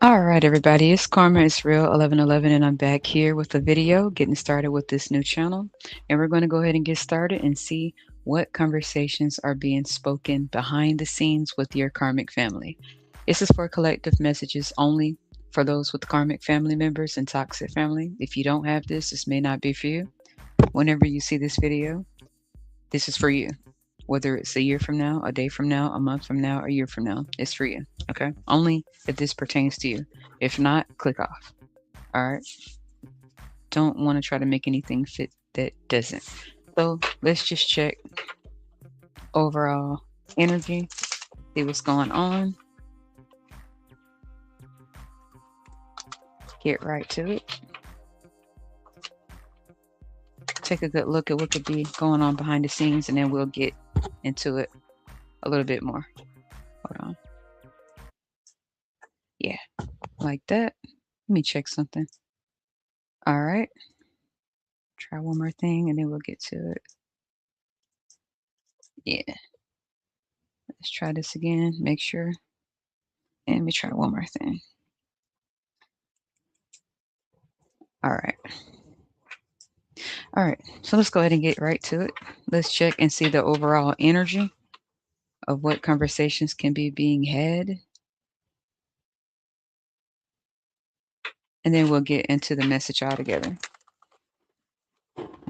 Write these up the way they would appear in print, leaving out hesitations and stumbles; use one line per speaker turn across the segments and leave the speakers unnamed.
All right, everybody, it's Karma, it's Real 1111, and I'm back here with a video getting started with this new channel. And we're going to go ahead and get started and see what conversations are being spoken behind the scenes with your karmic family. This is for collective messages only for those with karmic family members and toxic family. If you don't have this may not be for you. Whenever you see this video, this is for you. Whether it's a year from now, a day from now, a month from now, a year from now, it's for you. Okay. Only if this pertains to you. If not, click off. All right. Don't want to try to make anything fit that doesn't. So let's just check overall energy, see what's going on, get right to it. Take a good look at what could be going on behind the scenes, and then we'll get into it a little bit more. Hold on. Yeah, like that. Let me check something. All right. Try one more thing and then we'll get to it. Yeah. Let's try this again. Make sure. And let me try one more thing. All right. All right. So let's go ahead and get right to it. Let's check and see the overall energy of what conversations can be being had. And then we'll get into the message altogether.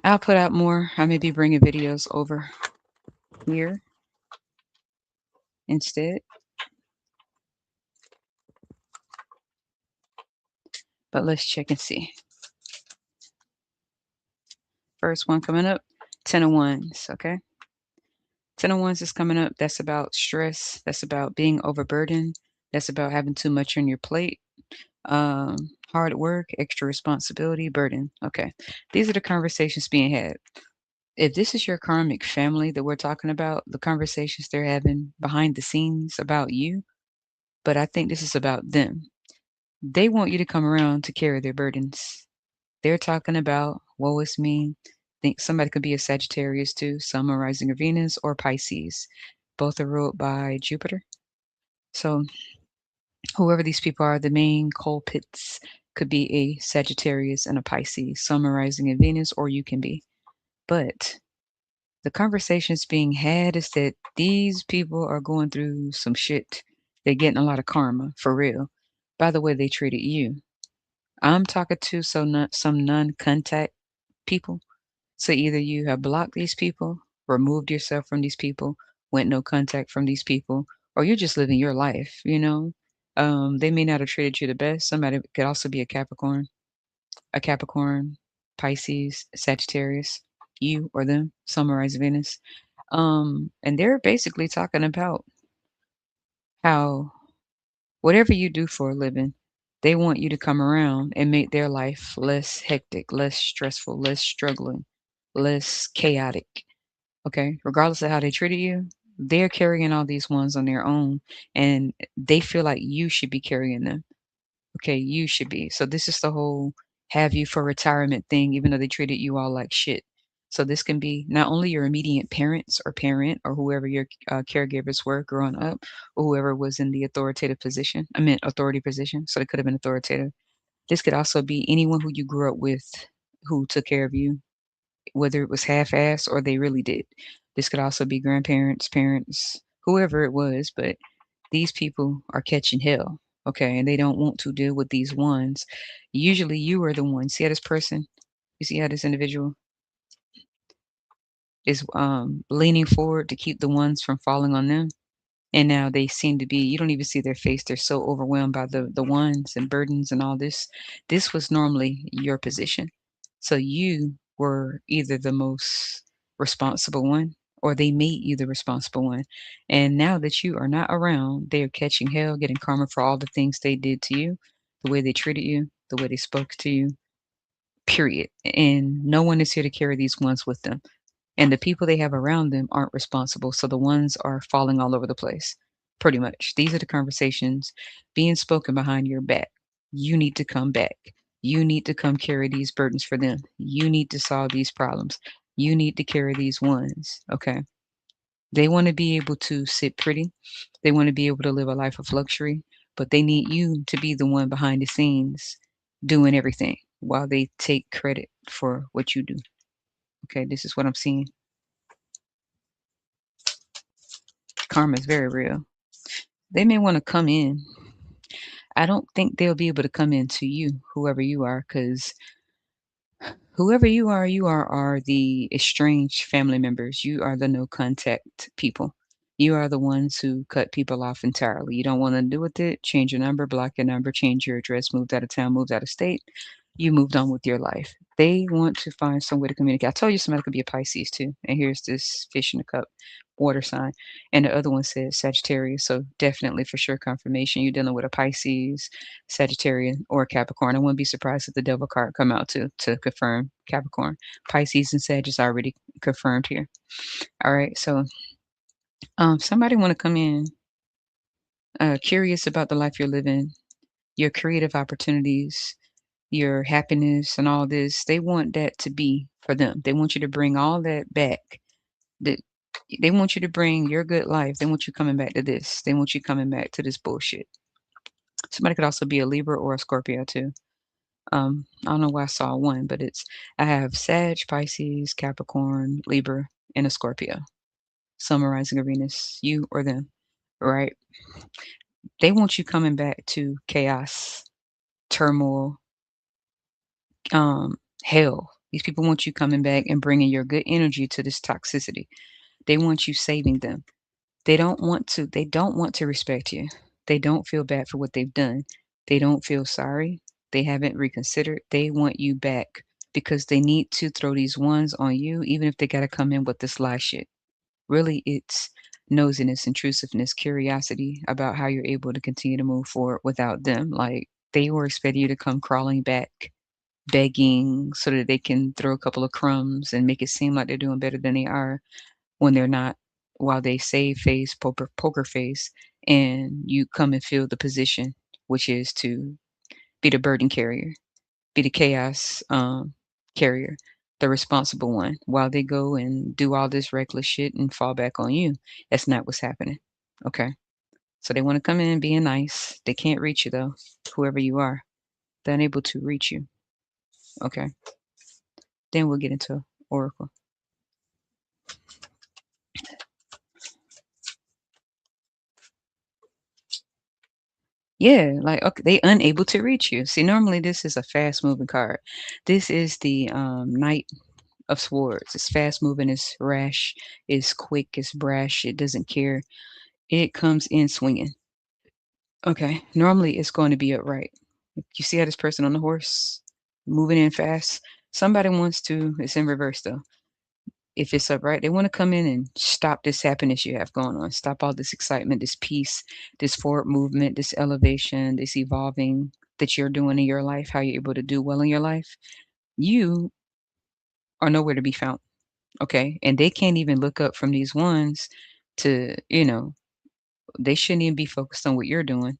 I'll put out more. I may be bringing videos over here instead. But let's check and see. First one coming up, 10 of Wands, okay? 10 of Wands is coming up. That's about stress. That's about being overburdened. That's about having too much on your plate. Hard work, extra responsibility, burden. Okay. These are the conversations being had. If this is your karmic family that we're talking about, the conversations they're having behind the scenes about you, but I think this is about them. They want you to come around to carry their burdens. They're talking about, woe is me. Think somebody could be a Sagittarius too, Sun, Moon, rising of Venus, or Pisces. Both are ruled by Jupiter. So whoever these people are, the main culprits could be a Sagittarius and a Pisces, Sun, Moon, rising in Venus, or you can be. But the conversations being had is that these people are going through some shit. They're getting a lot of karma, for real, by the way they treated you. I'm talking to some non-contact people. So either you have blocked these people, removed yourself from these people, went no contact from these people, or you're just living your life, you know? They may not have treated you the best. Somebody could also be a Capricorn, Pisces, Sagittarius, you or them, summarize Venus. And they're basically talking about how whatever you do for a living, they want you to come around and make their life less hectic, less stressful, less struggling, less chaotic. Okay, regardless of how they treated you, they're carrying all these ones on their own, and they feel like you should be carrying them. Okay, you should be. So this is the whole have you for retirement thing, even though they treated you all like shit. So this can be not only your immediate parents or parent or whoever your caregivers were growing up, or whoever was in the authoritative position. I meant authority position, so it could have been authoritative. This could also be anyone who you grew up with who took care of you, whether it was half-assed or they really did. This could also be grandparents, parents, whoever it was, but these people are catching hell, okay? And they don't want to deal with these ones. Usually you are the one. See how this person, you see how this individual is leaning forward to keep the ones from falling on them? And now they seem to be, you don't even see their face. They're so overwhelmed by the ones and burdens and all this. This was normally your position. So you were either the most responsible one or they made you the responsible one. And now that you are not around, they are catching hell, getting karma for all the things they did to you, the way they treated you, the way they spoke to you, period. And no one is here to carry these ones with them. And the people they have around them aren't responsible. So the ones are falling all over the place, pretty much. These are the conversations being spoken behind your back. You need to come back. You need to come carry these burdens for them. You need to solve these problems. You need to carry these ones. Okay. They want to be able to sit pretty. They want to be able to live a life of luxury. but they need you to be the one behind the scenes doing everything while they take credit for what you do. Okay, this is what I'm seeing. Karma is very real. They may want to come in. I don't think they'll be able to come into you, whoever you are, because whoever you are the estranged family members. You are the no contact people. You are the ones who cut people off entirely. You don't want to do with it. Change your number, block your number, change your address, moved out of town, moved out of state. You moved on with your life. They want to find some way to communicate. I told you somebody could be a Pisces too. And here's this fish in a cup, water sign. And the other one says Sagittarius. So definitely for sure confirmation. You're dealing with a Pisces, Sagittarian, or Capricorn. I wouldn't be surprised if the devil card come out to confirm Capricorn. Pisces and Sag is already confirmed here. All right. So somebody want to come in curious about the life you're living, your creative opportunities, your happiness and all this. They want that to be for them. They want you to bring all that back. That they want you to bring your good life. They want you coming back to this. They want you coming back to this bullshit. Somebody could also be a Libra or a Scorpio too. I don't know why I saw one, but I have Sag, Pisces, Capricorn, Libra, and a Scorpio. Summarizing arenas, you or them, right? They want you coming back to chaos, turmoil, hell. These people want you coming back and bringing your good energy to this toxicity. They want you saving them. They don't want to respect you. They don't feel bad for what they've done. They don't feel sorry. They haven't reconsidered. They want you back because they need to throw these ones on you, even if they got to come in with this lie shit. Really, it's nosiness, intrusiveness, curiosity about how you're able to continue to move forward without them. Like they were expecting you to come crawling back, begging so that they can throw a couple of crumbs and make it seem like they're doing better than they are when they're not, while they save face, poker face, and you come and fill the position, which is to be the burden carrier, be the chaos carrier, the responsible one, while they go and do all this reckless shit and fall back on you. That's not what's happening. Okay. So they want to come in being nice. They can't reach you though, whoever you are. They're unable to reach you. Okay. Then we'll get into Oracle. Yeah, like okay, they unable to reach you. See, normally this is a fast moving card. This is the Knight of Swords. It's fast moving, it's rash, it's quick, it's brash, it doesn't care. It comes in swinging. Okay, normally it's going to be upright. You see how this person on the horse moving in fast? Somebody wants to, it's in reverse though. If it's upright, they want to come in and stop this happiness you have going on, stop all this excitement, this peace, this forward movement, this elevation, this evolving that you're doing in your life, how you're able to do well in your life. You are nowhere to be found. Okay. And they can't even look up from these ones to, they shouldn't even be focused on what you're doing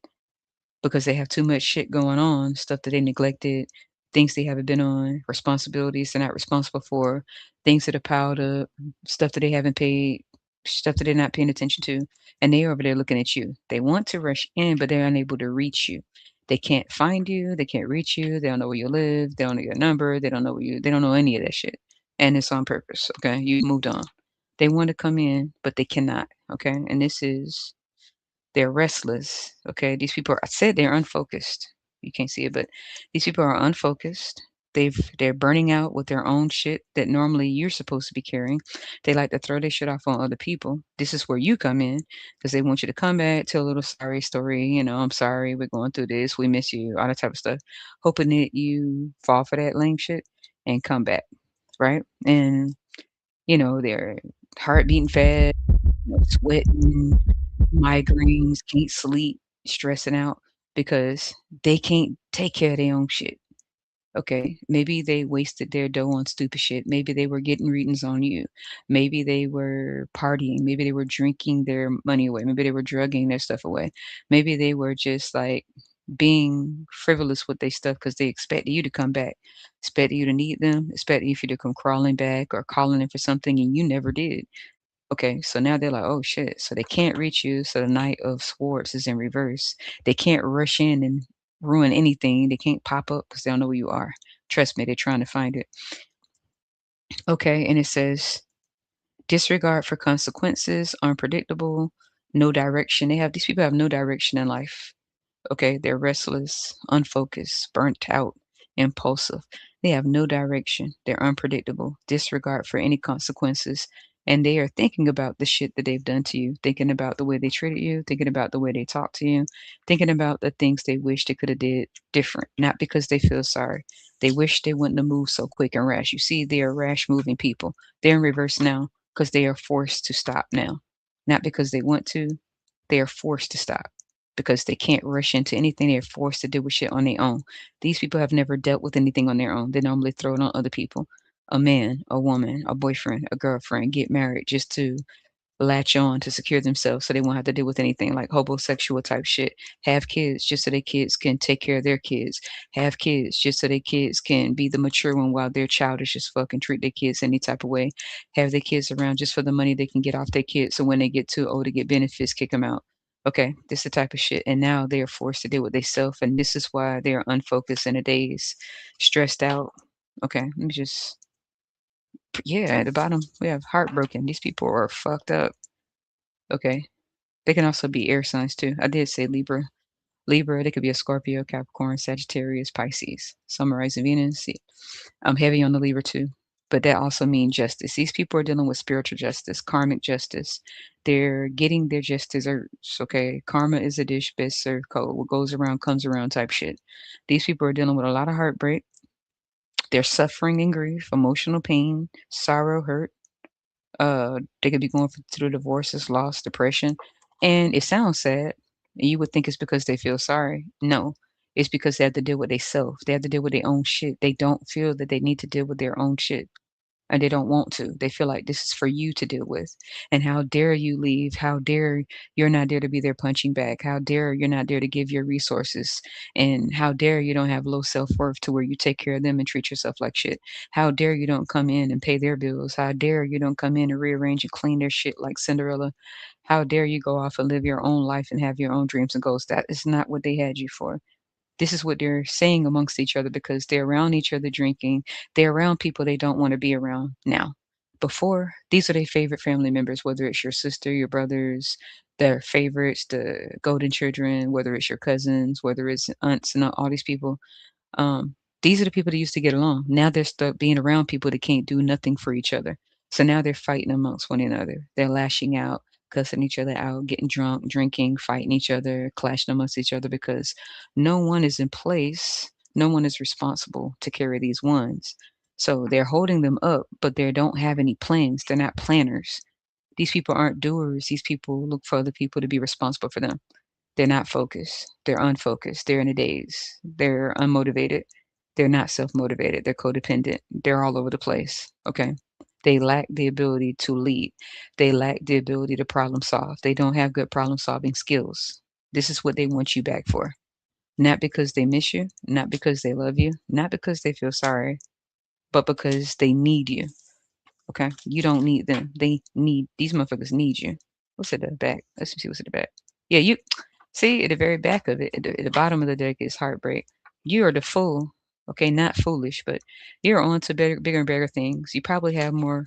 because they have too much shit going on, stuff that they neglected, things they haven't been on, responsibilities they're not responsible for, things that are piled up, stuff that they haven't paid, stuff that they're not paying attention to, and they're over there looking at you. They want to rush in, but they're unable to reach you. They can't find you, they can't reach you, they don't know where you live, they don't know your number, they don't know any of that shit. And it's on purpose. Okay. You moved on. They want to come in, but they cannot. Okay. And this is they're restless, okay? These people are I said they're unfocused. You can't see it, but these people are unfocused. They're burning out with their own shit that normally you're supposed to be carrying. They like to throw their shit off on other people. This is where you come in because they want you to come back, tell a little sorry story. I'm sorry, we're going through this, we miss you, all that type of stuff, hoping that you fall for that lame shit and come back, right? And their heart beating fast, sweating, migraines, can't sleep, stressing out because they can't take care of their own shit. Okay, maybe they wasted their dough on stupid shit. Maybe they were getting readings on you. Maybe they were partying. Maybe they were drinking their money away. Maybe they were drugging their stuff away. Maybe they were just like being frivolous with their stuff because they expected you to come back, expected you to need them, expected you to come crawling back or calling in for something and you never did. Okay, so now they're like, "Oh, shit." So they can't reach you, so the Knight of Swords is in reverse. They can't rush in and ruin anything. They can't pop up because they don't know where you are. Trust me, they're trying to find it. Okay, and it says, "Disregard for consequences, unpredictable, no direction." These people have no direction in life. Okay, they're restless, unfocused, burnt out, impulsive. They have no direction. They're unpredictable, disregard for any consequences. And they are thinking about the shit that they've done to you, thinking about the way they treated you, thinking about the way they talked to you, thinking about the things they wish they could have did different, not because they feel sorry. They wish they wouldn't have moved so quick and rash. You see, they are rash moving people. They're in reverse now because they are forced to stop now. Not because they want to, they are forced to stop because they can't rush into anything. They're forced to deal with shit on their own. These people have never dealt with anything on their own. They normally throw it on other people. A man, a woman, a boyfriend, a girlfriend get married just to latch on to secure themselves so they won't have to deal with anything like homosexual type shit. Have kids just so their kids can take care of their kids. Have kids just so their kids can be the mature one while they're childish as fuck and treat their kids any type of way. Have their kids around just for the money they can get off their kids so when they get too old to get benefits, kick them out. Okay, this is the type of shit. And now they are forced to deal with themselves. And this is why they are unfocused in a daze, stressed out. Okay, let me just, yeah, at the bottom, we have heartbroken. These people are fucked up. Okay. They can also be air signs too. I did say Libra. Libra, they could be a Scorpio, Capricorn, Sagittarius, Pisces. Summarizing Venus. See, I'm heavy on the Libra too. But that also means justice. These people are dealing with spiritual justice, karmic justice. They're getting their just desserts. Okay. Karma is a dish best served cold. What goes around comes around type shit. These people are dealing with a lot of heartbreak. They're suffering and grief, emotional pain, sorrow, hurt. They could be going through divorces, loss, depression, and it sounds sad. You would think it's because they feel sorry. No, it's because they have to deal with themselves. They have to deal with their own shit. They don't feel that they need to deal with their own shit and they don't want to. They feel like this is for you to deal with. And how dare you leave? How dare you're not there to be their punching bag? How dare you're not there to give your resources? And how dare you don't have low self worth to where you take care of them and treat yourself like shit? How dare you don't come in and pay their bills? How dare you don't come in and rearrange and clean their shit like Cinderella? How dare you go off and live your own life and have your own dreams and goals? That is not what they had you for. This is what they're saying amongst each other because they're around each other drinking. They're around people they don't want to be around now. Before, these are their favorite family members, whether it's your sister, your brothers, their favorites, the golden children, whether it's your cousins, whether it's aunts and all these people. These are the people that used to get along. Now they're stuck being around people that can't do nothing for each other. So now they're fighting amongst one another. They're lashing out, cussing each other out, getting drunk, drinking, fighting each other, clashing amongst each other because no one is in place. No one is responsible to carry these ones. So they're holding them up, but they don't have any plans. They're not planners. These people aren't doers. These people look for other people to be responsible for them. They're not focused. They're unfocused. They're in a daze. They're unmotivated. They're not self-motivated. They're codependent. They're all over the place. Okay. They lack the ability to lead. They lack the ability to problem solve. They don't have good problem solving skills. This is what they want you back for. Not because they miss you, not because they love you, not because they feel sorry, but because they need you. Okay? You don't need them. These motherfuckers need you. What's at the back? Let's see what's at the back. Yeah, you see at the very back of it, at the bottom of the deck is heartbreak. You are the fool. Okay, not foolish, but you're on to bigger and bigger things. You probably have more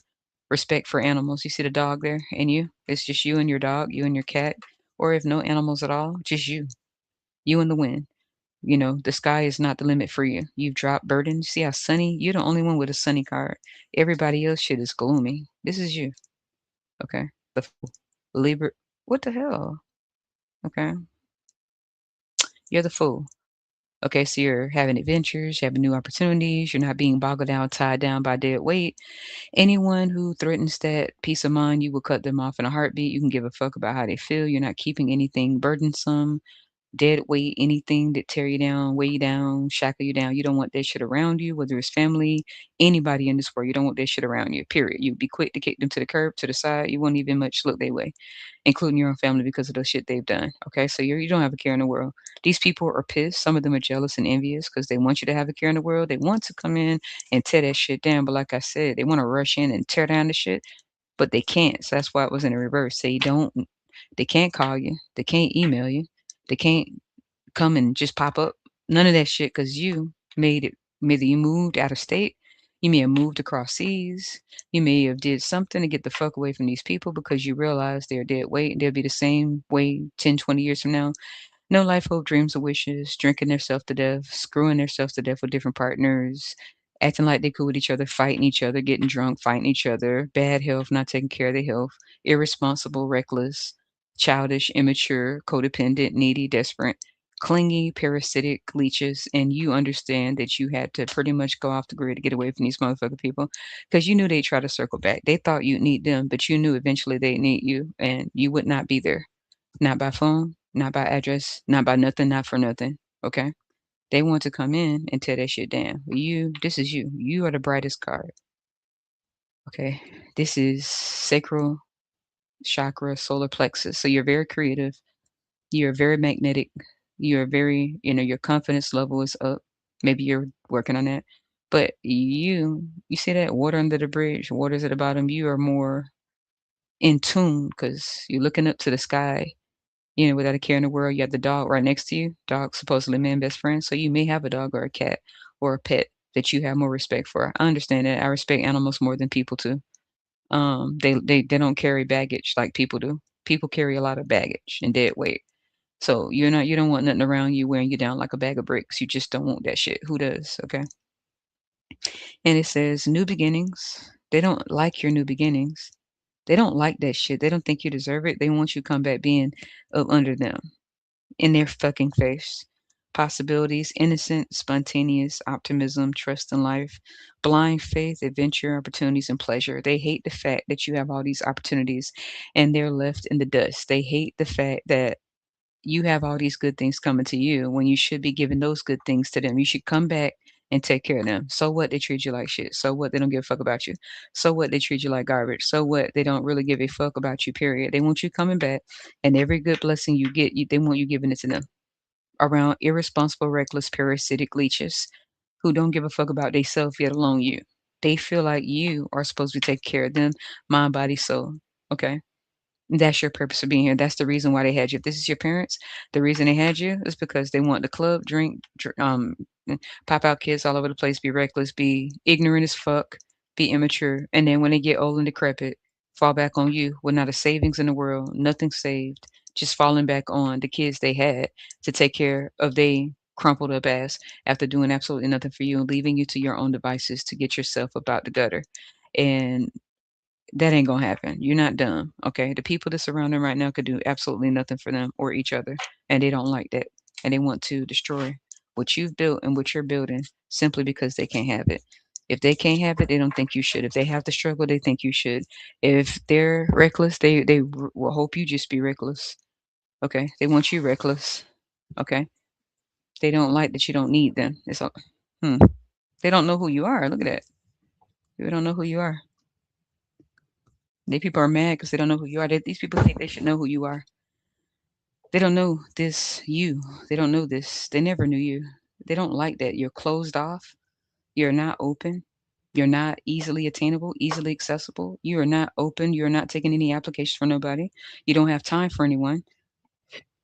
respect for animals. You see the dog there and you? It's just you and your dog, you and your cat. Or if no animals at all, just you. You and the wind. You know, the sky is not the limit for you. You've dropped burdens. See how sunny? You're the only one with a sunny card. Everybody else shit is gloomy. This is you. Okay. The Libra. What the hell? Okay. You're the fool. Okay, so you're having adventures, you're having new opportunities, you're not being boggled down, tied down by dead weight. Anyone who threatens that peace of mind, you will cut them off in a heartbeat. You can give a fuck about how they feel. You're not keeping anything burdensome, dead weight, anything that tear you down, weigh you down, shackle you down. You don't want that shit around you, whether it's family, anybody in this world. You don't want that shit around you, period. You'd be quick to kick them to the curb, to the side. You wouldn't even much look their way, including your own family because of the shit they've done. Okay, so you don't have a care in the world. These people are pissed. Some of them are jealous and envious because they want you to have a care in the world. They want to come in and tear that shit down. But like I said, they want to rush in and tear down the shit. but they can't. So that's why it was in the reverse. They can't call you, they can't email you, they can't come and just pop up. None of that shit because you made it. Maybe you moved out of state, you may have moved across seas, you may have did something to get the fuck away from these people because you realize they're dead weight and they'll be the same way 10, 20 years from now. No life, hope, dreams, or wishes, drinking themselves to death, screwing themselves to death with different partners, acting like they cool with each other, fighting each other, getting drunk, fighting each other, bad health, not taking care of their health, irresponsible, reckless, childish, immature, codependent, needy, desperate, clingy, parasitic leeches. And you understand that you had to pretty much go off the grid to get away from these motherfucking people because you knew they'd try to circle back. They thought you'd need them, but you knew eventually they'd need you and you would not be there. Not by phone, not by address, not by nothing, not for nothing, okay? They want to come in and tear that shit down. You this is you. You are the brightest card, okay? This is sacral chakra, solar plexus. So you're very creative, you're very magnetic, you're very, your confidence level is up. Maybe you're working on that. But you see that water under the bridge, water's at the bottom. You are more in tune because you're looking up to the sky. Without a care in the world, you have the dog right next to you. Dog supposedly man best friend. So you may have a dog or a cat or a pet that you have more respect for. I understand that. I respect animals more than people too. They don't carry baggage like people do. People carry a lot of baggage and dead weight. So you don't want nothing around you wearing you down like a bag of bricks. You just don't want that shit. Who does? Okay. And it says new beginnings. They don't like your new beginnings. They don't like that shit. They don't think you deserve it. They want you to come back being up under them in their fucking face. Possibilities, innocent, spontaneous optimism, trust in life, blind faith, adventure, opportunities, and pleasure. They hate the fact that you have all these opportunities and they're left in the dust. They hate the fact that you have all these good things coming to you when you should be giving those good things to them. You should come back and take care of them. So what? They treat you like shit. So what? They don't give a fuck about you. So what? They treat you like garbage. So what? They don't really give a fuck about you, period. They want you coming back, and every good blessing you get, they want you giving it to them around irresponsible, reckless, parasitic leeches who don't give a fuck about themselves, yet alone you. They feel like you are supposed to take care of them, mind, body, soul. Okay. That's your purpose of being here. That's the reason why they had you. If this is your parents, the reason they had you is because they want the club, drink, pop out kids all over the place, be reckless, be ignorant as fuck, be immature, and then when they get old and decrepit, fall back on you with not a savings in the world, nothing saved, just falling back on the kids they had to take care of they crumpled up ass after doing absolutely nothing for you and leaving you to your own devices to get yourself about the gutter. And that ain't gonna happen. You're not dumb, okay? The people that surround them right now could do absolutely nothing for them or each other, and they don't like that. And they want to destroy what you've built and what you're building simply because they can't have it. If they can't have it, they don't think you should. If they have to struggle, they think you should. If they're reckless, they will hope you just be reckless. Okay? They want you reckless. Okay? They don't like that you don't need them. It's all, hmm. They don't know who you are. Look at that. They don't know who you are. They people are mad because they don't know who you are. These people think they should know who you are. They don't know this you. They don't know this. They never knew you. They don't like that. You're closed off. You're not open. You're not easily attainable, easily accessible. You are not open. You're not taking any applications for nobody. You don't have time for anyone.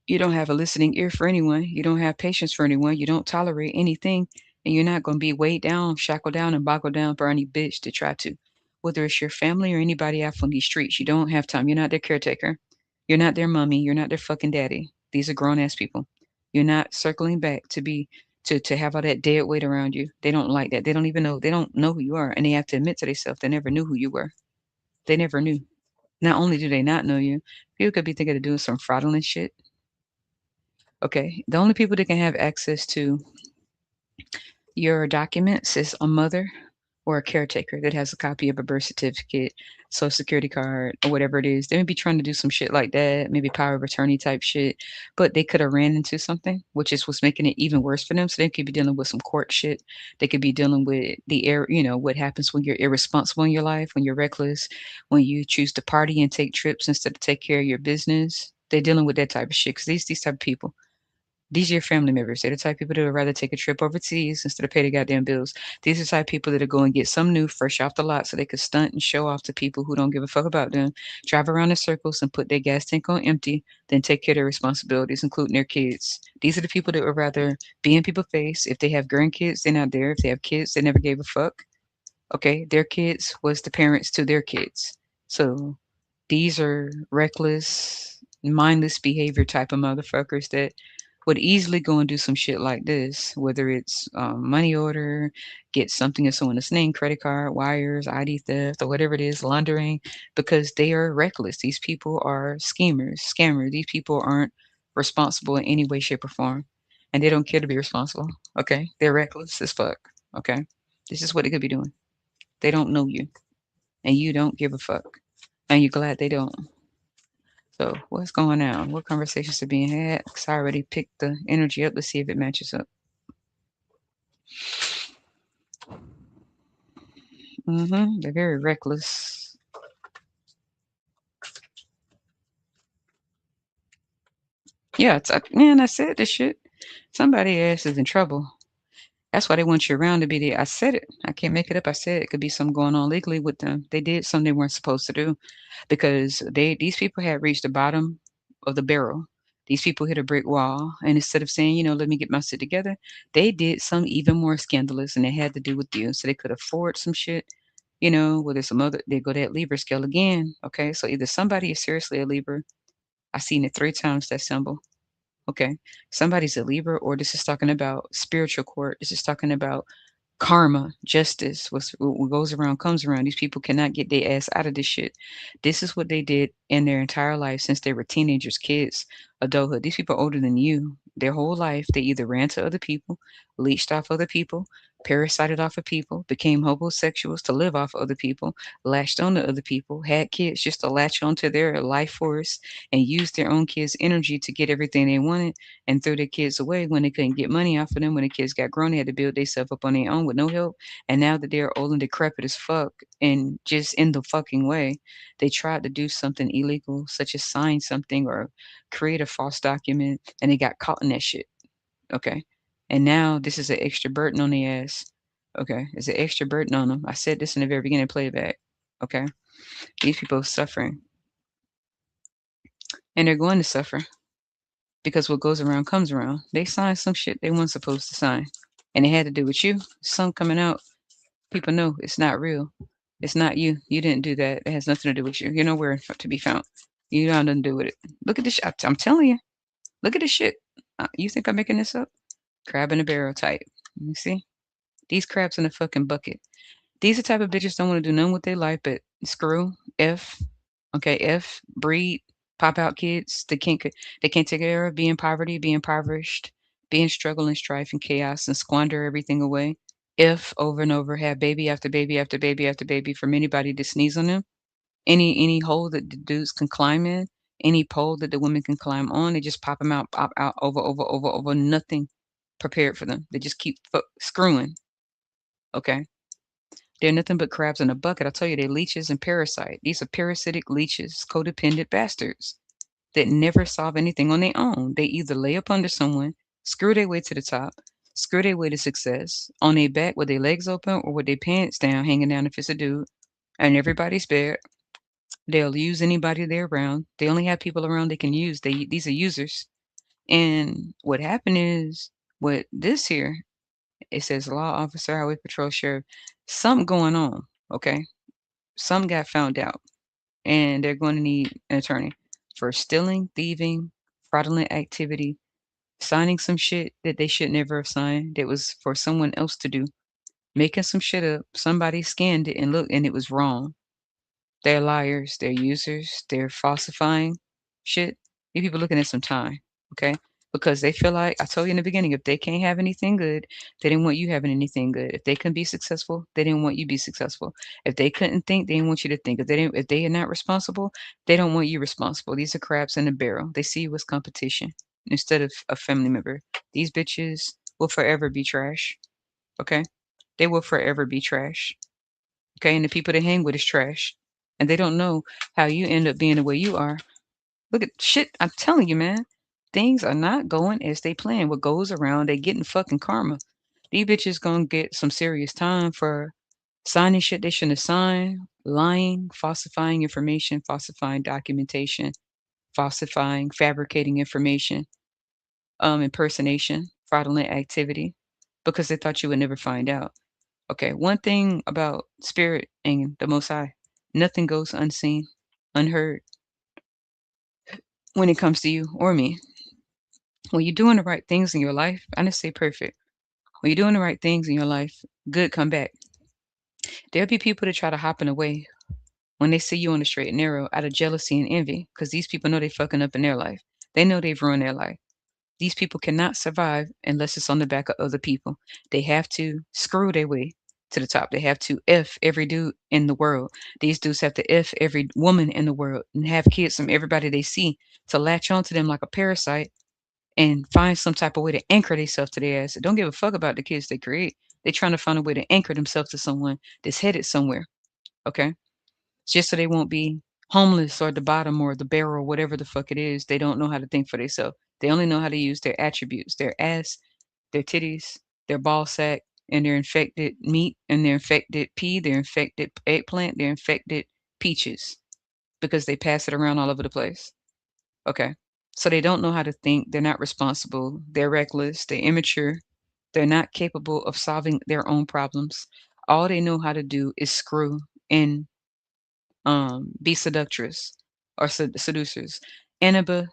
You don't have a listening ear for anyone. You don't have patience for anyone. You don't tolerate anything. And you're not going to be weighed down, shackled down, and boggled down by any bitch to try to. Whether it's your family or anybody out on these streets, you don't have time. You're not their caretaker. You're not their mommy. You're not their fucking daddy. These are grown ass people. You're not circling back to be to have all that dead weight around you. They don't like that. They don't even know. They don't know who you are, and they have to admit to themselves they never knew who you were. They never knew. Not only do they not know you, people could be thinking of doing some fraudulent shit. Okay. The only people that can have access to your documents is a mother or a caretaker that has a copy of a birth certificate, social security card, or whatever it is. They may be trying to do some shit like that, maybe power of attorney type shit, but they could have ran into something, which is what's making it even worse for them. So they could be dealing with some court shit. They could be dealing with the air, what happens when you're irresponsible in your life, when you're reckless, when you choose to party and take trips instead of take care of your business. They're dealing with that type of shit because these type of people. These are your family members. They're the type of people that would rather take a trip overseas instead of pay the goddamn bills. These are the type of people that go and get some new fresh off the lot so they could stunt and show off to people who don't give a fuck about them, drive around in circles and put their gas tank on empty, then take care of their responsibilities, including their kids. These are the people that would rather be in people's face. If they have grandkids, they're not there. If they have kids, they never gave a fuck. Okay, their kids was the parents to their kids. So these are reckless, mindless behavior type of motherfuckers that would easily go and do some shit like this, whether it's money order, get something in someone's name, credit card, wires, ID theft, or whatever it is, laundering, because they are reckless. These people are schemers, scammers. These people aren't responsible in any way, shape, or form. And they don't care to be responsible. Okay. They're reckless as fuck. Okay. This is what they could be doing. They don't know you, and you don't give a fuck. And you're glad they don't. So, what's going on? What conversations are being had? Because I already picked the energy up to see if it matches up. They're very reckless. Yeah, man, I said this shit. Somebody ass is in trouble. That's why they want you around to be there. I said it. I can't make it up. I said it could be something going on legally with them. They did something they weren't supposed to do because these people had reached the bottom of the barrel. These people hit a brick wall, and instead of saying, let me get my shit together, they did some even more scandalous, and it had to do with you. So they could afford some shit, whether some other, they go that Libra scale again. Okay, so either somebody is seriously a Libra. I seen it 3 times that symbol. Okay, somebody's a Libra, or this is talking about spiritual court. This is talking about karma, justice, what goes around comes around. These people cannot get their ass out of this shit. This is what they did in their entire life since they were teenagers, kids, adulthood. These people are older than you. Their whole life, they either ran to other people, leached off other people, parasited off of people, became homosexuals to live off other people, latched on to other people, had kids just to latch onto their life force and used their own kids' energy to get everything they wanted and threw their kids away when they couldn't get money off of them. When the kids got grown, they had to build themselves up on their own with no help. And now that they're old and decrepit as fuck and just in the fucking way, they tried to do something illegal, such as sign something or create a false document, and they got caught in that shit. Okay. And now this is an extra burden on their ass. Okay. It's an extra burden on them. I said this in the very beginning, playback. Okay. These people are suffering. And they're going to suffer because what goes around comes around. They signed some shit they weren't supposed to sign. And it had to do with you. Some coming out. People know it's not real. It's not you. You didn't do that. It has nothing to do with you. You're nowhere to be found. You got nothing to do with it. Look at this. I'm telling you. Look at this shit. You think I'm making this up? Crab in a barrel type. You see? These crabs in a fucking bucket. These are the type of bitches don't want to do nothing with their life but screw, F, okay, F, breed, pop out kids. They can't take care of, be in poverty, be impoverished, be in struggle and strife and chaos and squander everything away. If over and over have baby after baby after baby after baby from anybody to sneeze on them. Any hole that the dudes can climb in, any pole that the women can climb on, they just pop out over, nothing prepared for them. They just keep screwing. Okay. They're nothing but crabs in a bucket. I tell you, they're leeches and parasite. These are parasitic leeches, codependent bastards that never solve anything on their own. They either lay up under someone, screw their way to the top, screw their way to success, on their back with their legs open or with their pants down, hanging down if it's a dude, and everybody's bare. They'll use anybody they're around. They only have people around they can use. These are users. And what happened is, with this here, it says law officer, highway patrol, sheriff, something going on. Okay. Some got found out, and they're going to need an attorney for stealing, thieving, fraudulent activity, signing some shit that they should never have signed. That was for someone else to do, making some shit up. Somebody scanned it and looked, and it was wrong. They're liars. They're users. They're falsifying shit. You people looking at some time, okay? Because they feel like I told you in the beginning, if they can't have anything good, they didn't want you having anything good. If they couldn't be successful, they didn't want you be successful. If they couldn't think, they didn't want you to think. If they are not responsible, they don't want you responsible. These are crabs in a barrel. They see you as competition instead of a family member. These bitches will forever be trash. Okay? They will forever be trash. Okay, and the people they hang with is trash. And they don't know how you end up being the way you are. Look at shit, I'm telling you, man. things are not going as they plan. What goes around, they getting fucking karma. These bitches gonna get some serious time for signing shit they shouldn't have signed, lying, falsifying information, falsifying documentation, falsifying, fabricating information, impersonation, fraudulent activity, because they thought you would never find out. Okay, one thing about spirit and the Most High, nothing goes unseen, unheard when it comes to you or me. When you're doing the right things in your life, I didn't say perfect. When you're doing the right things in your life, good come back. There'll be people that try to hop in the way when they see you on the straight and narrow out of jealousy and envy, because these people know they fucking up in their life. They know they've ruined their life. These people cannot survive unless it's on the back of other people. They have to screw their way to the top. They have to F every dude in the world. These dudes have to F every woman in the world and have kids from everybody they see to latch onto them like a parasite and find some type of way to anchor themselves to their ass. Don't give a fuck about the kids they create. They're trying to find a way to anchor themselves to someone that's headed somewhere. Okay. Just so they won't be homeless or at the bottom or the barrel, whatever the fuck it is. They don't know how to think for themselves. They only know how to use their attributes, their ass, their titties, their ball sack, and their infected meat, and their infected pea, their infected eggplant, their infected peaches, because they pass it around all over the place. Okay. So they don't know how to think. They're not responsible. They're reckless. They're immature. They're not capable of solving their own problems. All they know how to do is screw and be seductress or seducers. Anima,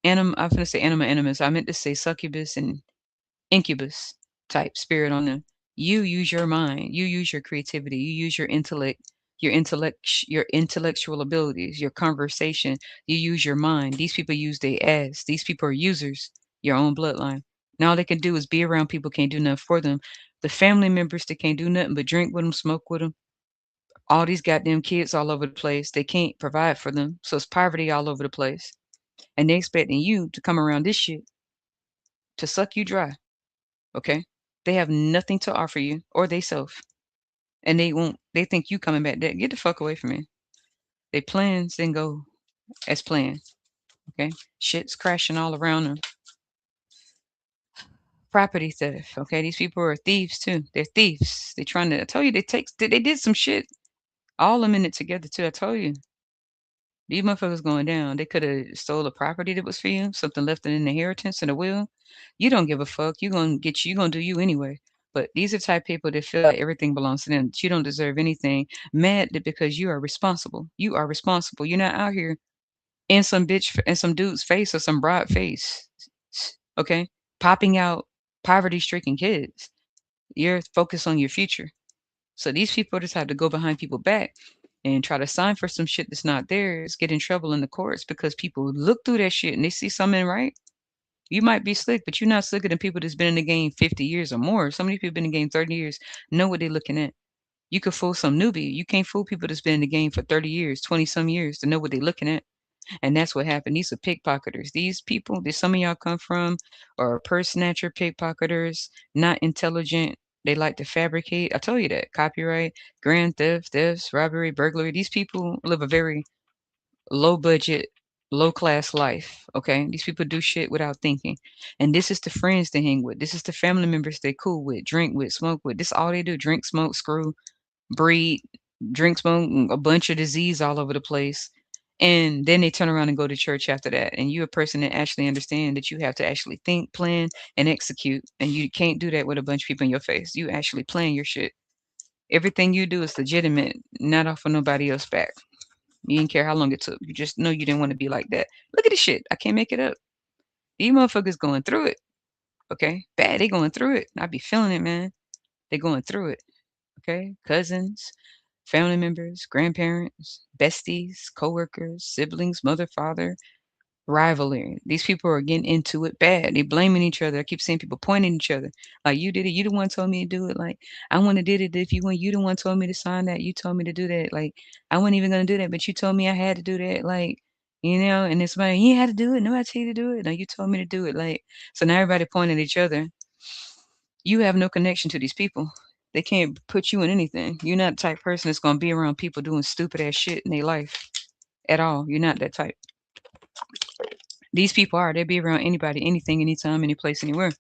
I'm gonna say anima animus. I meant to say succubus and incubus type spirit on them. You use your mind, you use your creativity, you use your intellectual abilities, your conversation, you use your mind. These people use their ass. These people are users, your own bloodline. Now all they can do is be around people can't do nothing for them. The family members that can't do nothing but drink with them, smoke with them, all these goddamn kids all over the place. They can't provide for them. So it's poverty all over the place. And they expecting you to come around this shit to suck you dry. Okay? They have nothing to offer you or they self. And they think you coming back there. Get the fuck away from me. They plans didn't go as planned. Okay? Shit's crashing all around them. Property theft. Okay, these people are thieves too. They're thieves. They trying to I told you they did some shit. All of them in it together too. I told you. These motherfuckers going down. They could have stole a property that was for you, something left in an inheritance and a will. You don't give a fuck. You gonna do you anyway. But these are the type of people that feel like everything belongs to them. That you don't deserve anything. Mad that because you are responsible. You are responsible. You're not out here in some bitch in some dude's face or some broad face. Okay? Popping out poverty stricken kids. You're focused on your future. So these people just have to go behind people back and try to sign for some shit that's not theirs, get in trouble in the courts because people look through that shit and they see something right. You might be slick, but you're not slicker than people that's been in the game 50 years or more. Some of these people been in the game 30 years, know what they're looking at. You could fool some newbie. You can't fool people that's been in the game for 30 years, 20 some years to know what they're looking at. And that's what happened. These are pickpocketers. These people that some of y'all come from are purse snatcher pickpocketers, not intelligent. They like to fabricate. I told you that. Copyright, grand theft, thefts, robbery, burglary. These people live a very low budget, low class life. Okay. These people do shit without thinking. And this is the friends they hang with. This is the family members they cool with, drink with, smoke with. This all they do. Drink, smoke, screw, breed, drink, smoke, a bunch of disease all over the place. And then they turn around and go to church after that. And you're a person that actually understand that you have to actually think, plan, and execute. And you can't do that with a bunch of people in your face. You actually plan your shit. Everything you do is legitimate, not off of nobody else back. You didn't care how long it took. You just know you didn't want to be like that. Look at this shit. I can't make it up. These motherfuckers going through it. Okay? Bad. They going through it. I be feeling it, man. They going through it. Okay? Cousins, family members, grandparents, besties, coworkers, siblings, mother, father, rivalry. These people are getting into it bad. They blaming each other. I keep seeing people pointing at each other. Like you did it. You the one told me to do it. Like I wouldn't have did it if you the one told me to sign that. You told me to do that. Like I wasn't even gonna do that, but you told me I had to do that. Like and it's like you had to do it. Nobody told you to do it. No, you told me to do it. Like so now everybody pointing at each other. You have no connection to these people. They can't put you in anything. You're not the type of person that's gonna be around people doing stupid ass shit in their life at all. You're not that type. These people are. They be around anybody, anything, anytime, any place, anywhere.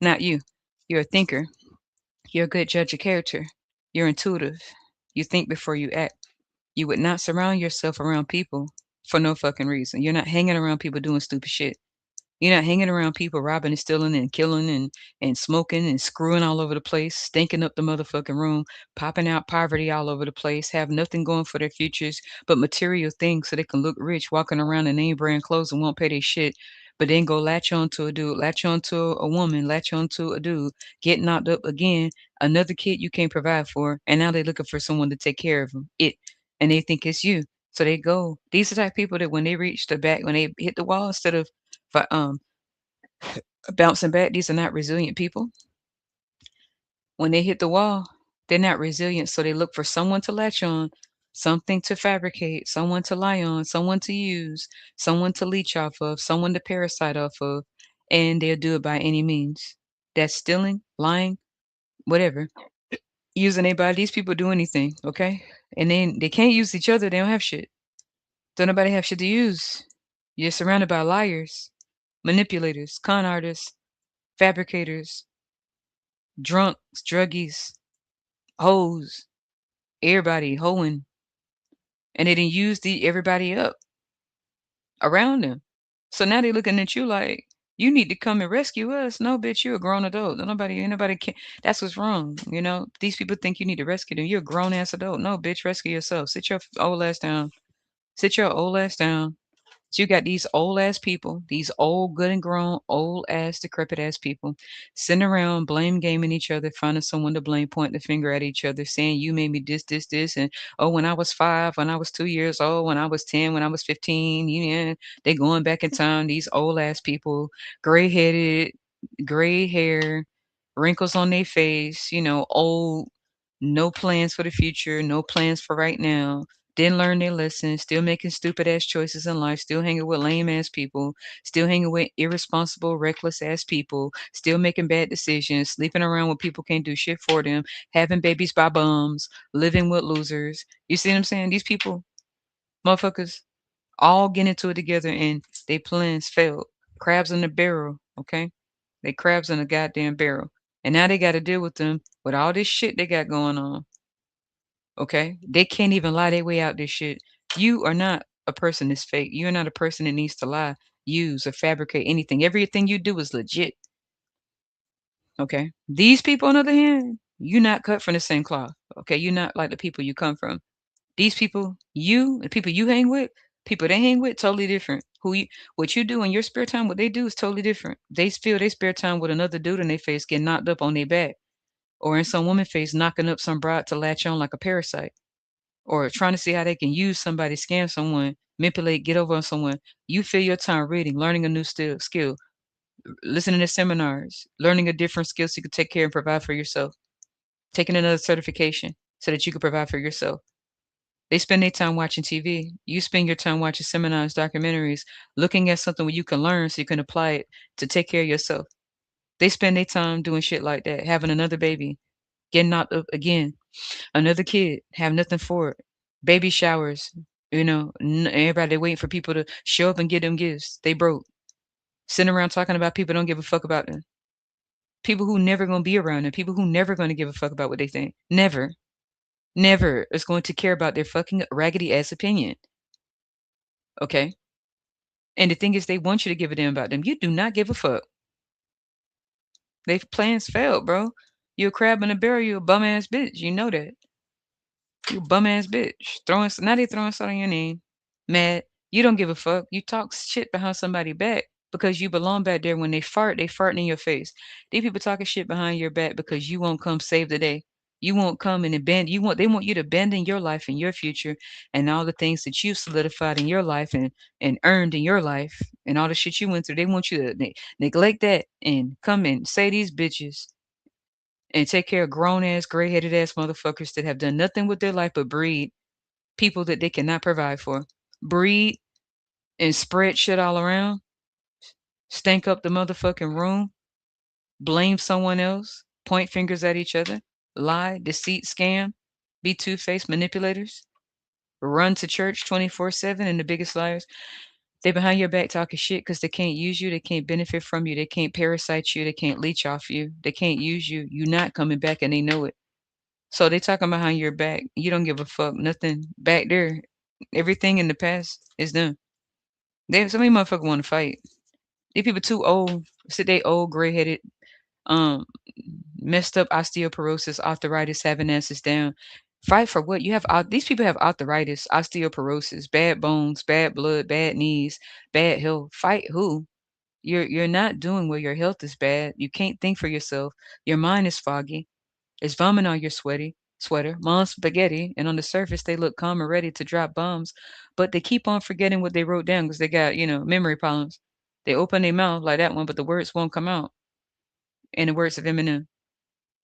Not you. You're a thinker. You're a good judge of character. You're intuitive. You think before you act. You would not surround yourself around people for no fucking reason. You're not hanging around people doing stupid shit. You're not hanging around people robbing and stealing and killing and smoking and screwing all over the place, stinking up the motherfucking room, popping out poverty all over the place, have nothing going for their futures but material things so they can look rich, walking around in name brand clothes and won't pay their shit, but then go latch on to a dude, latch on to a woman, latch on to a dude, get knocked up again, another kid you can't provide for, and now they're looking for someone to take care of them. And they think it's you. So they go. These are the type of people that when they reach the back, when they hit the wall, instead of bouncing back, these are not resilient people. When they hit the wall, they're not resilient, so they look for someone to latch on, something to fabricate, someone to lie on, someone to use, someone to leech off of, someone to parasite off of, and they'll do it by any means. That's stealing, lying, whatever. Using anybody. These people do anything, okay? And then they can't use each other. They don't have shit. Don't nobody have shit to use. You're surrounded by liars, manipulators, con artists, fabricators, drunks, druggies, hoes, everybody hoeing, and they didn't use the everybody up around them. So now they looking at you like you need to come and rescue us. No, bitch, you're a grown adult. Nobody, anybody can. That's what's wrong. You know, these people think you need to rescue them. You're a grown ass adult. No, bitch, rescue yourself. Sit your old ass down. Sit your old ass down. So you got these old ass people, these old, good and grown, old ass, decrepit ass people sitting around blame gaming each other, finding someone to blame, pointing the finger at each other, saying, you made me this. And oh, when I was 5, when I was 2 years old, when I was 10, when I was 15, yeah, they going back in time, these old ass people, gray headed, gray hair, wrinkles on their face, old, no plans for the future, no plans for right now, didn't learn their lessons, still making stupid ass choices in life, still hanging with lame ass people, still hanging with irresponsible, reckless ass people, still making bad decisions, sleeping around when people can't do shit for them, having babies by bums, living with losers. You see what I'm saying? These people, motherfuckers, all get into it together and they plans failed. Crabs in the barrel, okay? They crabs in a goddamn barrel. And now they got to deal with them with all this shit they got going on. Okay? They can't even lie their way out this shit. You are not a person that's fake. You're not a person that needs to lie, use, or fabricate anything. Everything you do is legit. Okay? These people, on the other hand, you're not cut from the same cloth. Okay? You're not like the people you come from. These people, the people you hang with, people they hang with, totally different. What you do in your spare time, what they do is totally different. They feel their spare time with another dude in their face getting knocked up on their back, or in some woman face knocking up some broad to latch on like a parasite, or trying to see how they can use somebody, scam someone, manipulate, get over on someone. You fill your time reading, learning a new skill, listening to seminars, learning a different skill so you can take care and provide for yourself, taking another certification so that you can provide for yourself. They spend their time watching TV. You spend your time watching seminars, documentaries, looking at something where you can learn so you can apply it to take care of yourself. They spend their time doing shit like that, having another baby, getting knocked up again, another kid, have nothing for it, baby showers, everybody waiting for people to show up and get them gifts. They broke. Sitting around talking about people don't give a fuck about them. People who never gonna be around them, people who never gonna give a fuck about what they think. Never. Never is going to care about their fucking raggedy ass opinion. Okay? And the thing is, they want you to give a damn about them. You do not give a fuck. They plans failed, bro. You a crab in a barrel. You a bum ass bitch. You know that. You a bum ass bitch. Now they throwing salt on your name. Mad. You don't give a fuck. You talk shit behind somebody back because you belong back there. When they fart, they farting in your face. These people talking shit behind your back because you won't come save the day. You won't come and abandon. They want you to abandon your life and your future and all the things that you solidified in your life and earned in your life and all the shit you went through. They want you to neglect that and come and say these bitches and take care of grown ass, gray headed ass motherfuckers that have done nothing with their life but breed people that they cannot provide for. Breed and spread shit all around, stank up the motherfucking room, blame someone else, point fingers at each other, lie, deceit, scam, be two-faced manipulators, run to church 24/7 and the biggest liars. They behind your back talking shit because they can't use you, they can't benefit from you, they can't parasite you, they can't leech off you, they can't use you. You not coming back and they know it. So they talking behind your back. You don't give a fuck. Nothing back there. Everything in the past is done. They so many motherfuckers want to fight. These people too old. Sit they old, gray headed, um, messed up osteoporosis, arthritis, having asses down. Fight for what? You have these people have arthritis, osteoporosis, bad bones, bad blood, bad knees, bad health. Fight who? You're not doing well. Your health is bad. You can't think for yourself. Your mind is foggy. It's vomit on your sweaty sweater, mom's spaghetti, and on the surface they look calm and ready to drop bombs, but they keep on forgetting what they wrote down because they got, memory problems. They open their mouth like that one, but the words won't come out. In the words of Eminem,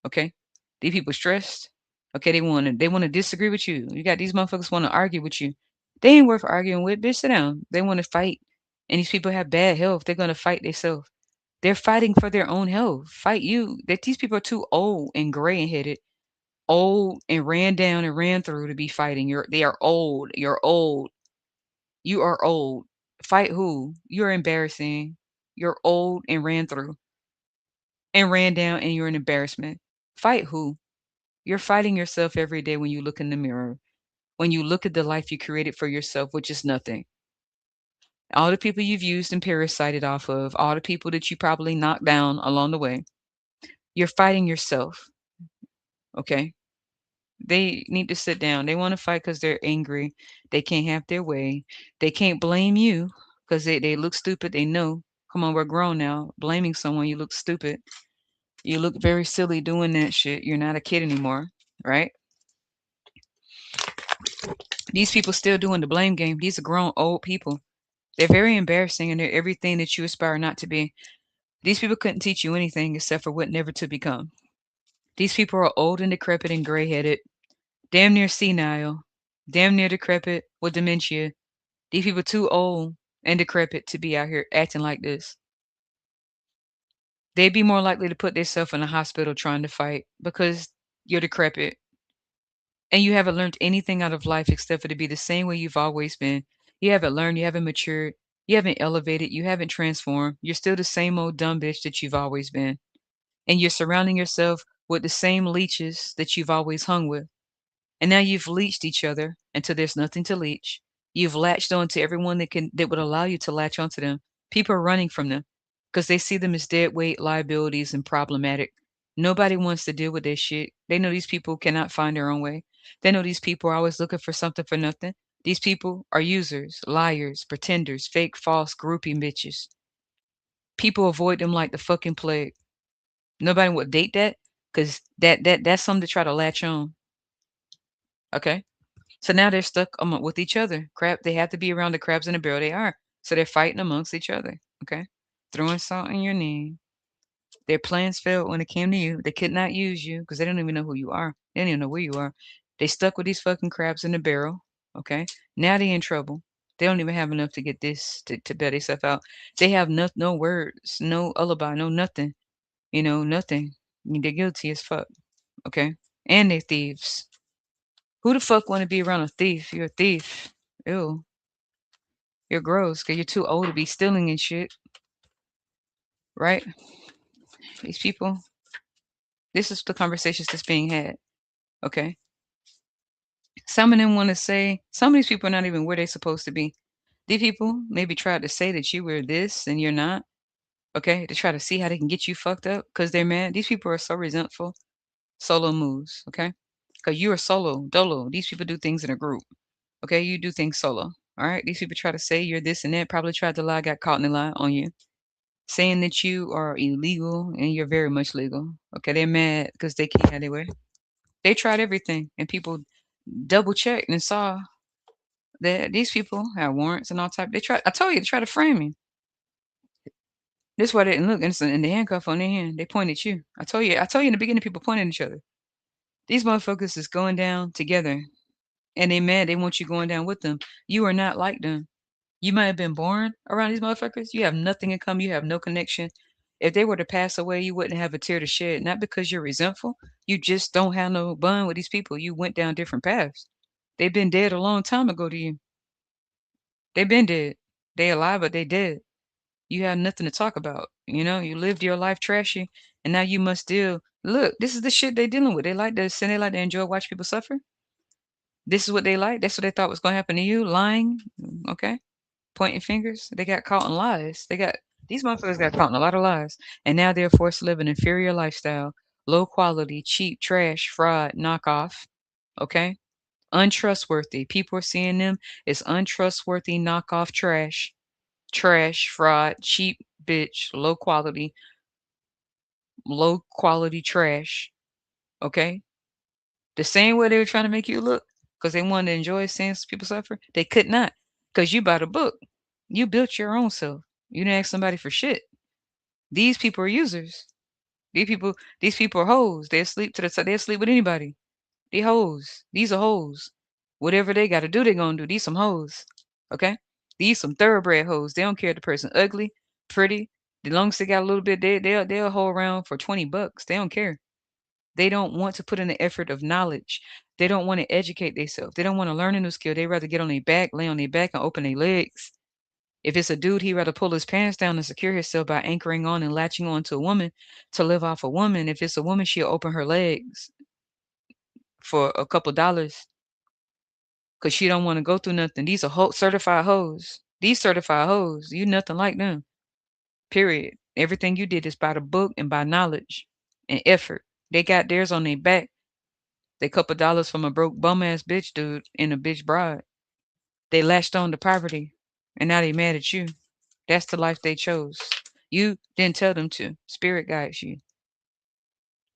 okay? These people stressed. Okay, they wanna disagree with you. You got these motherfuckers wanna argue with you. They ain't worth arguing with. Bitch, sit down. They wanna fight. And these people have bad health. They're gonna fight themselves. They're fighting for their own health. Fight you. That these people are too old and gray and headed, old and ran down and ran through to be fighting. They are old. You're old. You are old. Fight who? You're embarrassing. You're old and ran through and ran down and you're an embarrassment. Fight who? You're fighting yourself every day when you look in the mirror. When you look at the life you created for yourself, which is nothing. All the people you've used and parasited off of, all the people that you probably knocked down along the way, you're fighting yourself. Okay? They need to sit down. They want to fight because they're angry. They can't have their way. They can't blame you because they look stupid. They know. Come on, we're grown now. Blaming someone, you look stupid. You look very silly doing that shit. You're not a kid anymore, right? These people still doing the blame game. These are grown old people. They're very embarrassing and they're everything that you aspire not to be. These people couldn't teach you anything except for what never to become. These people are old and decrepit and gray headed, damn near senile, damn near decrepit with dementia. These people too old and decrepit to be out here acting like this. They'd be more likely to put themselves in a hospital trying to fight because you're decrepit and you haven't learned anything out of life except for to be the same way you've always been. You haven't learned, you haven't matured, you haven't elevated, you haven't transformed. You're still the same old dumb bitch that you've always been. And you're surrounding yourself with the same leeches that you've always hung with. And now you've leached each other until there's nothing to leach. You've latched on to everyone that would allow you to latch onto them. People are running from them because they see them as dead weight liabilities and problematic. Nobody wants to deal with this shit. They know these people cannot find their own way. They know these people are always looking for something for nothing. These people are users, liars, pretenders, fake, false, groupie bitches. People avoid them like the fucking plague. Nobody would date that because that's something to try to latch on. Okay. So now they're stuck with each other. Crab, they have to be around the crabs in the barrel. They are. So they're fighting amongst each other. Okay. Throwing salt in your name. Their plans failed when it came to you. They could not use you because they don't even know who you are. They don't even know where you are. They stuck with these fucking crabs in the barrel. Okay. Now they in trouble. They don't even have enough to get this to bail themselves out. They have no words, no alibi, no nothing. Nothing. I mean, they're guilty as fuck. Okay. And they're thieves. Who the fuck want to be around a thief? You're a thief. Ew. You're gross because you're too old to be stealing and shit, right? These people, this is the conversations that's being had, okay? Some of them want to say, some of these people are not even where they're supposed to be. These people maybe tried to say that you were this and you're not, okay? To try to see how they can get you fucked up because they're mad. These people are so resentful. Solo moves, okay? Because you are solo, dolo. These people do things in a group, okay? You do things solo, all right? These people try to say you're this and that, probably tried to lie, got caught in the lie on you, saying that you are illegal and you're very much legal. Okay, they're mad because they can't have their way. They tried everything and people double checked and saw that these people have warrants and all type. They tried. I told you to try to frame me. This why they didn't look and the handcuff on their hand. They pointed at you. I told you. I told you in the beginning. People pointed at each other. These motherfuckers is going down together, and they mad. They want you going down with them. You are not like them. You might have been born around these motherfuckers. You have nothing in common. You have no connection. If they were to pass away, you wouldn't have a tear to shed. Not because you're resentful. You just don't have no bond with these people. You went down different paths. They've been dead a long time ago to you. They've been dead. They alive, but they dead. You have nothing to talk about. You know, you lived your life trashy, and now you must deal. Look, this is the shit they dealing with. They like to sin. They like to enjoy watch people suffer. This is what they like. That's what they thought was going to happen to you. Lying, okay, pointing fingers. They got caught in lies. These motherfuckers got caught in a lot of lies, and now they're forced to live an inferior lifestyle, low quality, cheap, trash, fraud, knockoff. Okay, untrustworthy. People are seeing them as untrustworthy, knockoff trash, trash, fraud, cheap, bitch, low quality trash. Okay, the same way they were trying to make you look because they wanted to enjoy seeing people suffer. They could not because you bought a book. You built your own self. You didn't ask somebody for shit. These people are users. These people are hoes. They sleep to the side. They sleep with anybody. They hoes. These are hoes. Whatever they got to do, they gonna do. These some hoes. Okay? These some thoroughbred hoes. They don't care if the person ugly, pretty. As long as they got a little bit, they'll hold around for $20. They don't care. They don't want to put in the effort of knowledge. They don't want to educate themselves. They don't want to learn a new skill. They rather get on their back, lay on their back, and open their legs. If it's a dude, he'd rather pull his pants down and secure himself by anchoring on and latching on to a woman to live off a woman. If it's a woman, she'll open her legs for a couple dollars because she don't want to go through nothing. These are certified hoes. These certified hoes, you nothing like them. Period. Everything you did is by the book and by knowledge and effort. They got theirs on their back. They couple dollars from a broke bum ass bitch dude and a bitch bride. They latched on to poverty and now they mad at you. That's the life they chose. You didn't tell them to. Spirit guides you.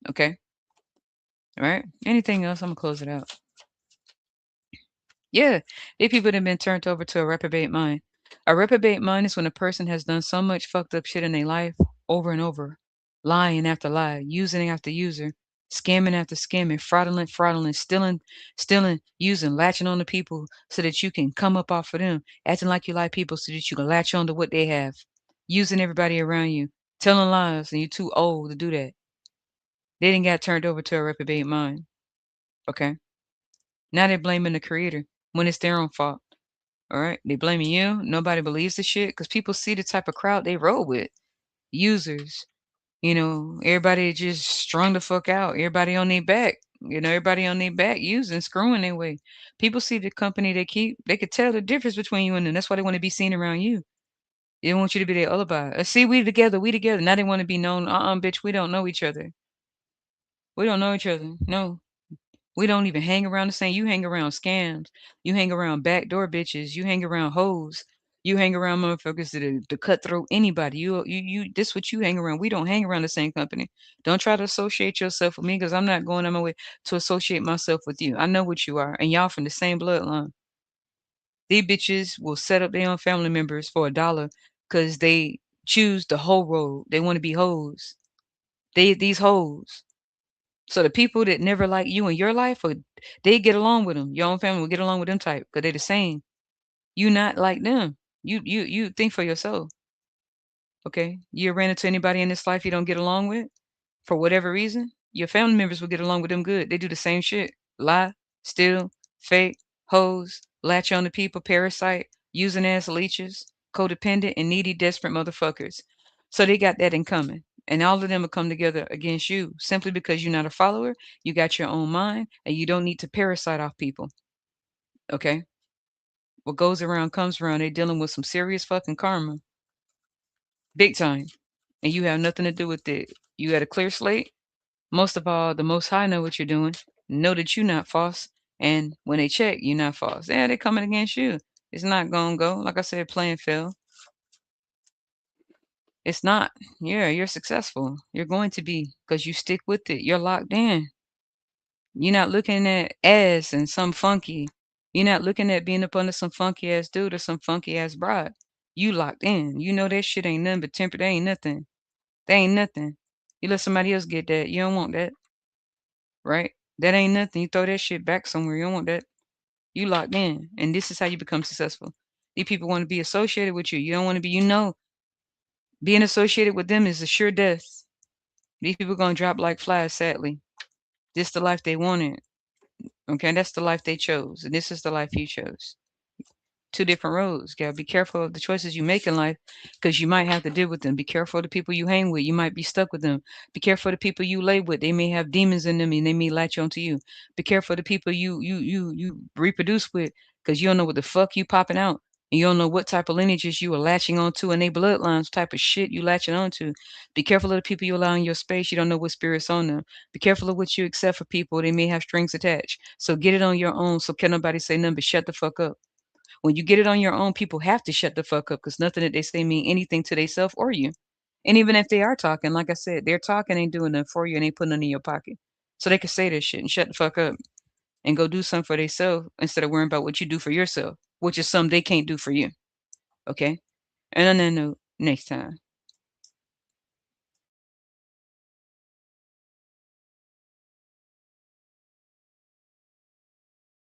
Okay? All right? Anything else? I'm gonna close it out. Yeah, they people that have been turned over to a reprobate mind. A reprobate mind is when a person has done so much fucked up shit in their life over and over, lying after lie, using after user, scamming after scamming, fraudulent, stealing, using, latching on to people so that you can come up off of them, acting like you like people so that you can latch on to what they have, using everybody around you, telling lies, and you're too old to do that. They didn't get turned over to a reprobate mind. Okay. Now they're blaming the creator when it's their own fault. All right. They blaming you. Nobody believes the shit because people see the type of crowd they roll with. Users, everybody just strung the fuck out. Everybody on their back. Everybody on their back using, screwing their way. People see the company they keep. They could tell the difference between you and them. That's why they want to be seen around you. They want you to be their alibi. See, we together, we together. Now they want to be known. Bitch, we don't know each other. We don't know each other. No. We don't even hang around the same. You hang around scams. You hang around backdoor bitches. You hang around hoes. You hang around motherfuckers that are to cut through anybody. This what you hang around. We don't hang around the same company. Don't try to associate yourself with me because I'm not going on my way to associate myself with you. I know what you are, and y'all from the same bloodline. These bitches will set up their own family members for $1 because they choose the whole road. They want to be hoes. These hoes. So the people that never like you in your life, or they get along with them. Your own family will get along with them type because they're the same. You not like them. You think for yourself. Okay. You ran into anybody in this life you don't get along with for whatever reason. Your family members will get along with them good. They do the same shit. Lie, steal, fake, hoes, latch on to people, parasite, using ass leeches, codependent and needy, desperate motherfuckers. So they got that in common. And all of them will come together against you simply because you're not a follower. You got your own mind and you don't need to parasite off people. Okay. What goes around comes around. They're dealing with some serious fucking karma. Big time. And you have nothing to do with it. You got a clear slate. Most of all, the Most High know what you're doing. Know that you're not false. And when they check, you're not false. Yeah, they're coming against you. It's not gonna go. Like I said, playing field. It's not. Yeah, you're successful. You're going to be because you stick with it. You're locked in. You're not looking at ass and some funky. You're not looking at being up under some funky ass dude or some funky ass bride. You locked in. You know that shit ain't nothing but temper. They ain't nothing. They ain't nothing. You let somebody else get that. You don't want that, right? That ain't nothing. You throw that shit back somewhere. You don't want that. You locked in. And this is how you become successful. These people want to be associated with you. You don't want to be, being associated with them is a sure death. These people gonna drop like flies, sadly. This the life they wanted. Okay, that's the life they chose. And this is the life you chose. Two different roads. Gotta be careful of the choices you make in life because you might have to deal with them. Be careful of the people you hang with. You might be stuck with them. Be careful of the people you lay with. They may have demons in them and they may latch onto you. Be careful of the people you reproduce with because you don't know what the fuck you popping out. And you don't know what type of lineages you are latching onto and they bloodlines, type of shit you latching onto. Be careful of the people you allow in your space. You don't know what spirit's on them. Be careful of what you accept for people. They may have strings attached. So get it on your own so can nobody say nothing but shut the fuck up. When you get it on your own, people have to shut the fuck up because nothing that they say mean anything to themselves or you. And even if they are talking, like I said, they're talking ain't doing nothing for you and ain't putting nothing in your pocket. So they can say this shit and shut the fuck up and go do something for themselves instead of worrying about what you do for yourself, which is something they can't do for you. Okay? And on that note, next time.